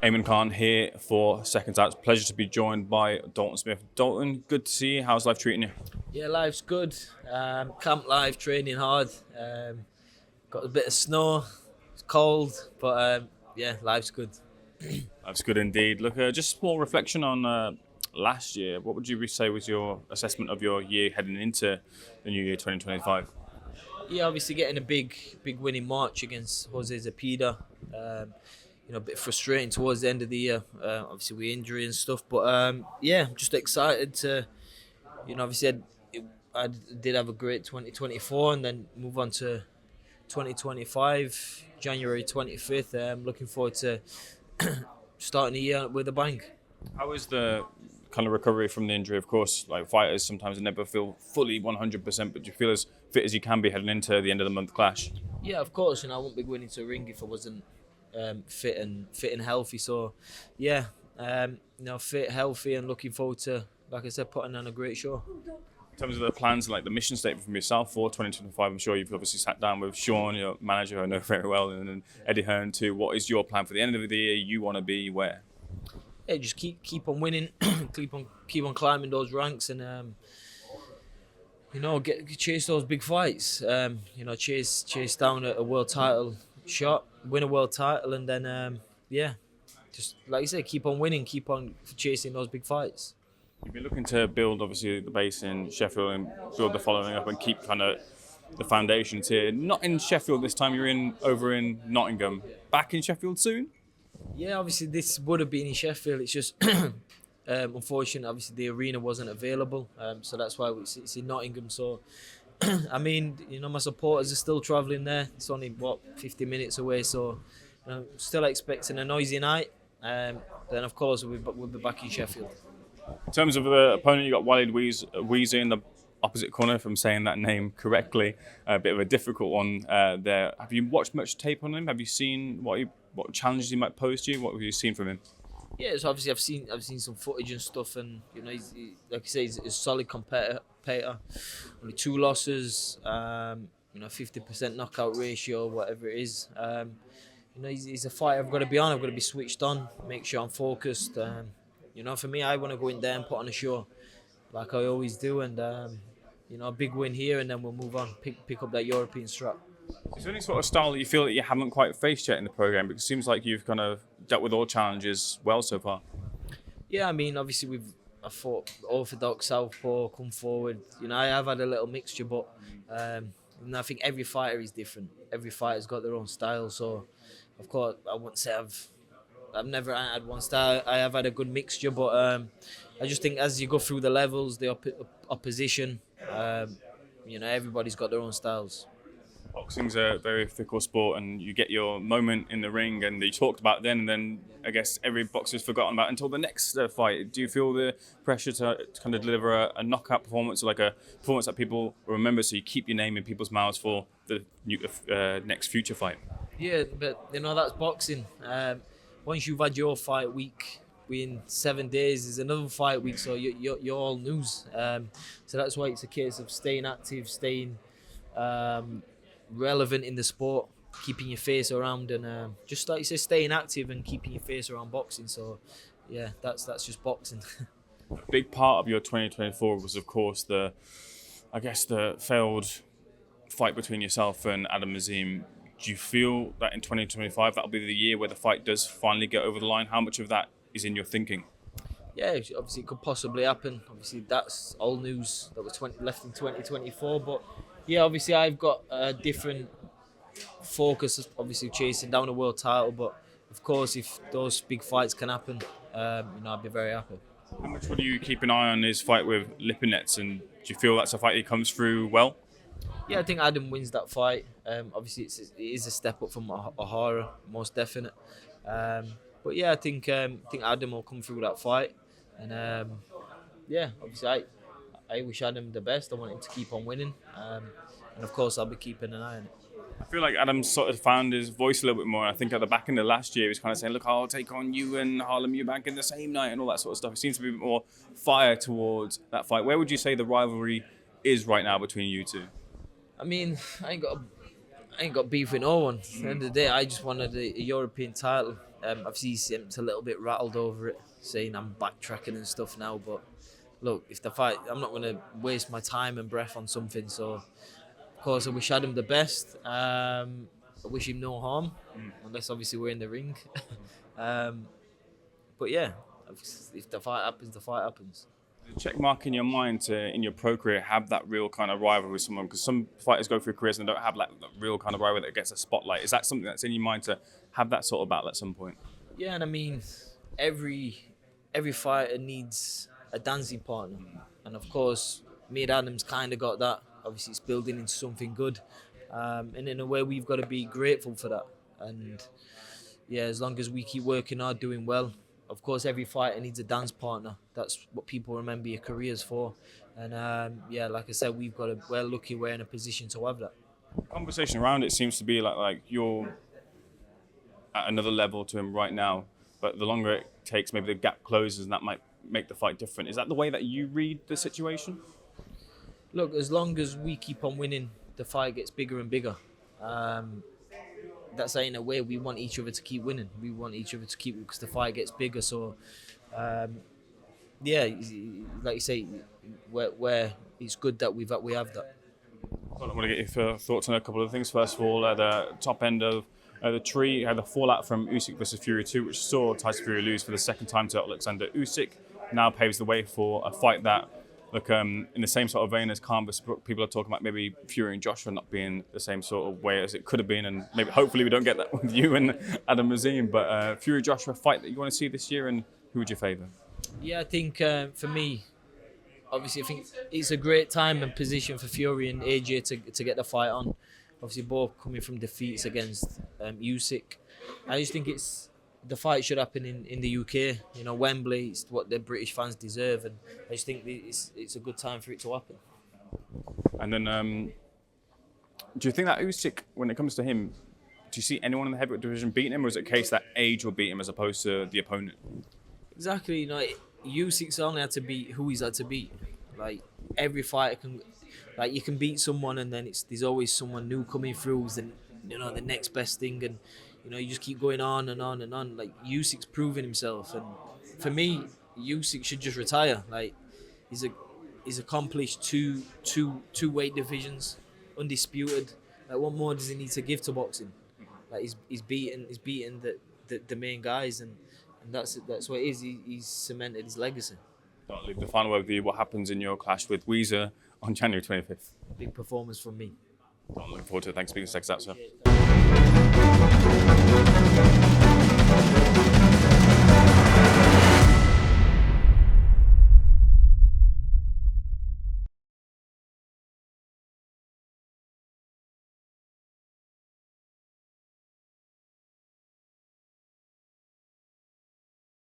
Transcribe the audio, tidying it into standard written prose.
Eamon Khan here for Seconds Out. Pleasure to be joined by Dalton Smith. Dalton, good to see you. How's life treating you? Yeah, life's good. Camp life, training hard. Got a bit of snow. It's cold, but yeah, life's good. That's good indeed. Look, just a small reflection on last year. What would you say was your assessment of your year heading into the new year 2025? Yeah, obviously getting a big win in March against Jose Zepeda. A bit frustrating towards the end of the year. Obviously with injury and stuff, but yeah, I'm just excited to. Obviously I did have a great 2024 and then move on to 2025, January 25th. I'm looking forward to starting the year with a bang. How is the kind of recovery from the injury? Of course, like fighters sometimes never feel fully 100%, but do you feel as fit as you can be heading into the end of the month clash? Yeah, of course. I wouldn't be going into a ring if I wasn't fit and healthy. So, yeah, fit, healthy, and looking forward to, like I said, putting on a great show. In terms of the plans, like the mission statement from yourself for 2025, I'm sure you've obviously sat down with Sean, your manager, who I know very well, and then Eddie Hearn too. What is your plan for the end of the year? You want to be where? Yeah, just keep on winning, keep on climbing those ranks, and chase those big fights. Chase down a world title shot, win a world title, and then just like you said, keep on winning, keep on chasing those big fights. You've been looking to build obviously the base in Sheffield and build the following up and keep kind of the foundations here. Not in Sheffield this time. You're over in Nottingham. Back in Sheffield soon? Yeah, obviously this would have been in Sheffield. It's just unfortunate. Obviously the arena wasn't available, so that's why it's in Nottingham. So I mean, my supporters are still travelling there. It's only 50 minutes away. So still expecting a noisy night. Then of course we'll be back in Sheffield. In terms of the opponent, you got Walid Ouizza in the opposite corner, if I'm saying that name correctly. A bit of a difficult one there. Have you watched much tape on him? Have you seen what challenges he might pose to you? What have you seen from him? Yeah, so obviously I've seen some footage and stuff, and he's like I say, he's a solid competitor. Only 2 losses, 50% knockout ratio, whatever it is. He's a fighter I've got to be on. I've got to be switched on, make sure I'm focused. For me, I want to go in there and put on a show, like I always do, and a big win here, and then we'll move on, pick up that European strap. Is there any sort of style that you feel that you haven't quite faced yet in the program? Because it seems like you've kind of dealt with all challenges well so far. Yeah, I mean, obviously I fought orthodox, southpaw, come forward. I have had a little mixture, but I think every fighter is different. Every fighter's got their own style, so of course I wouldn't say I've never had one style. I have had a good mixture, but I just think as you go through the levels, the opposition, everybody's got their own styles. Boxing's a very fickle sport, and you get your moment in the ring, and you talked about then, and then I guess every boxer's forgotten about until the next fight. Do you feel the pressure to kind of deliver a knockout performance, or like a performance that people remember, so you keep your name in people's mouths for the next future fight? Yeah, but that's boxing. Once you've had your fight week, in 7 days is another fight week, so you're all news. So that's why it's a case of staying active, staying relevant in the sport, keeping your face around, and just like you say, staying active and keeping your face around boxing. So yeah, that's just boxing. A big part of your 2024 was, of course, the failed fight between yourself and Adam Azim. Do you feel that in 2025 that'll be the year where the fight does finally get over the line? How much of that is in your thinking? Yeah, obviously it could possibly happen. Obviously that's old news that was left in 2024, but yeah, obviously I've got a different focus, obviously chasing down a world title, but of course if those big fights can happen, I'd be very happy. How much would you keep an eye on his fight with Lipinets, and do you feel that's a fight he comes through well? Yeah, I think Adam wins that fight. Obviously it is a step up from O'Hara, most definite. But yeah, I think Adam will come through that fight, and obviously I wish Adam the best. I want him to keep on winning, and of course I'll be keeping an eye on it. I feel like Adam's sort of found his voice a little bit more. I think at the back end of last year he was kind of saying, look, I'll take on you and Harlem Eubank in the same night and all that sort of stuff. It seems to be a bit more fire towards that fight. Where would you say the rivalry is right now between you two? I mean, I I ain't got beef with no one. At the end of the day, I just wanted a European title. Obviously, he seems a little bit rattled over it, saying I'm backtracking and stuff now. But look, if the fight, I'm not going to waste my time and breath on something. So, of course, I wish Adam the best. I wish him no harm, unless obviously we're in the ring. But yeah, if the fight happens, the fight happens. The check mark in your mind to, in your pro career, have that real kind of rivalry with someone? Because some fighters go through careers and don't have like that real kind of rivalry that gets a spotlight. Is that something that's in your mind to have that sort of battle at some point? Yeah, and I mean, every fighter needs a dancing partner, and of course, me and Adam's kind of got that. Obviously, it's building into something good, and in a way, we've got to be grateful for that. And yeah, as long as we keep working hard, doing well. Of course, every fighter needs a dance partner. That's what people remember your careers for. And yeah, like I said, we're lucky we're in a position to have that. Conversation around it seems to be like you're at another level to him right now, but the longer it takes, maybe the gap closes, and that might make the fight different. Is that the way that you read the situation? Look, as long as we keep on winning, the fight gets bigger and bigger. That's in a way we want each other to keep winning. We want each other to keep, because the fight gets bigger. So, yeah, like you say, where it's good that we have that. Well, I want to get your thoughts on a couple of things. First of all, at the top end of the tree, you had the fallout from USYK versus Fury 2, which saw Tyson Fury lose for the second time to OLEKSANDR. USYK now paves the way for a fight that, look, in the same sort of vein as Khan versus Brook, people are talking about maybe Fury and Joshua not being the same sort of way as it could have been, and maybe hopefully we don't get that with you and Adam Azim. But Fury Joshua fight that you want to see this year, and who would you favour? Yeah, I think for me, obviously, I think it's a great time and position for Fury and AJ to get the fight on. Obviously, both coming from defeats against USYK. I just think the fight should happen in the UK. You know, Wembley, it's what the British fans deserve, and I just think it's a good time for it to happen. And then, do you think that Usyk, when it comes to him, do you see anyone in the heavyweight division beating him, or is it a case that age will beat him as opposed to the opponent? Exactly. You know, Usyk's only had to beat who he's had to beat. Like, every fighter can, like, you can beat someone, and then there's always someone new coming through who's the next best thing, and you know, you just keep going on and on and on. Like, Usyk's proven himself, and for me, Usyk should just retire. Like, he's accomplished two weight divisions, undisputed. Like, what more does he need to give to boxing? Like, he's beaten the main guys, and that's what it is. He's cemented his legacy. I'll leave the final word with you. What happens in your clash with Ouizza on January 25th? Big performance from me. I'm looking forward to it. Thanks for speaking to SecondsOut, sir.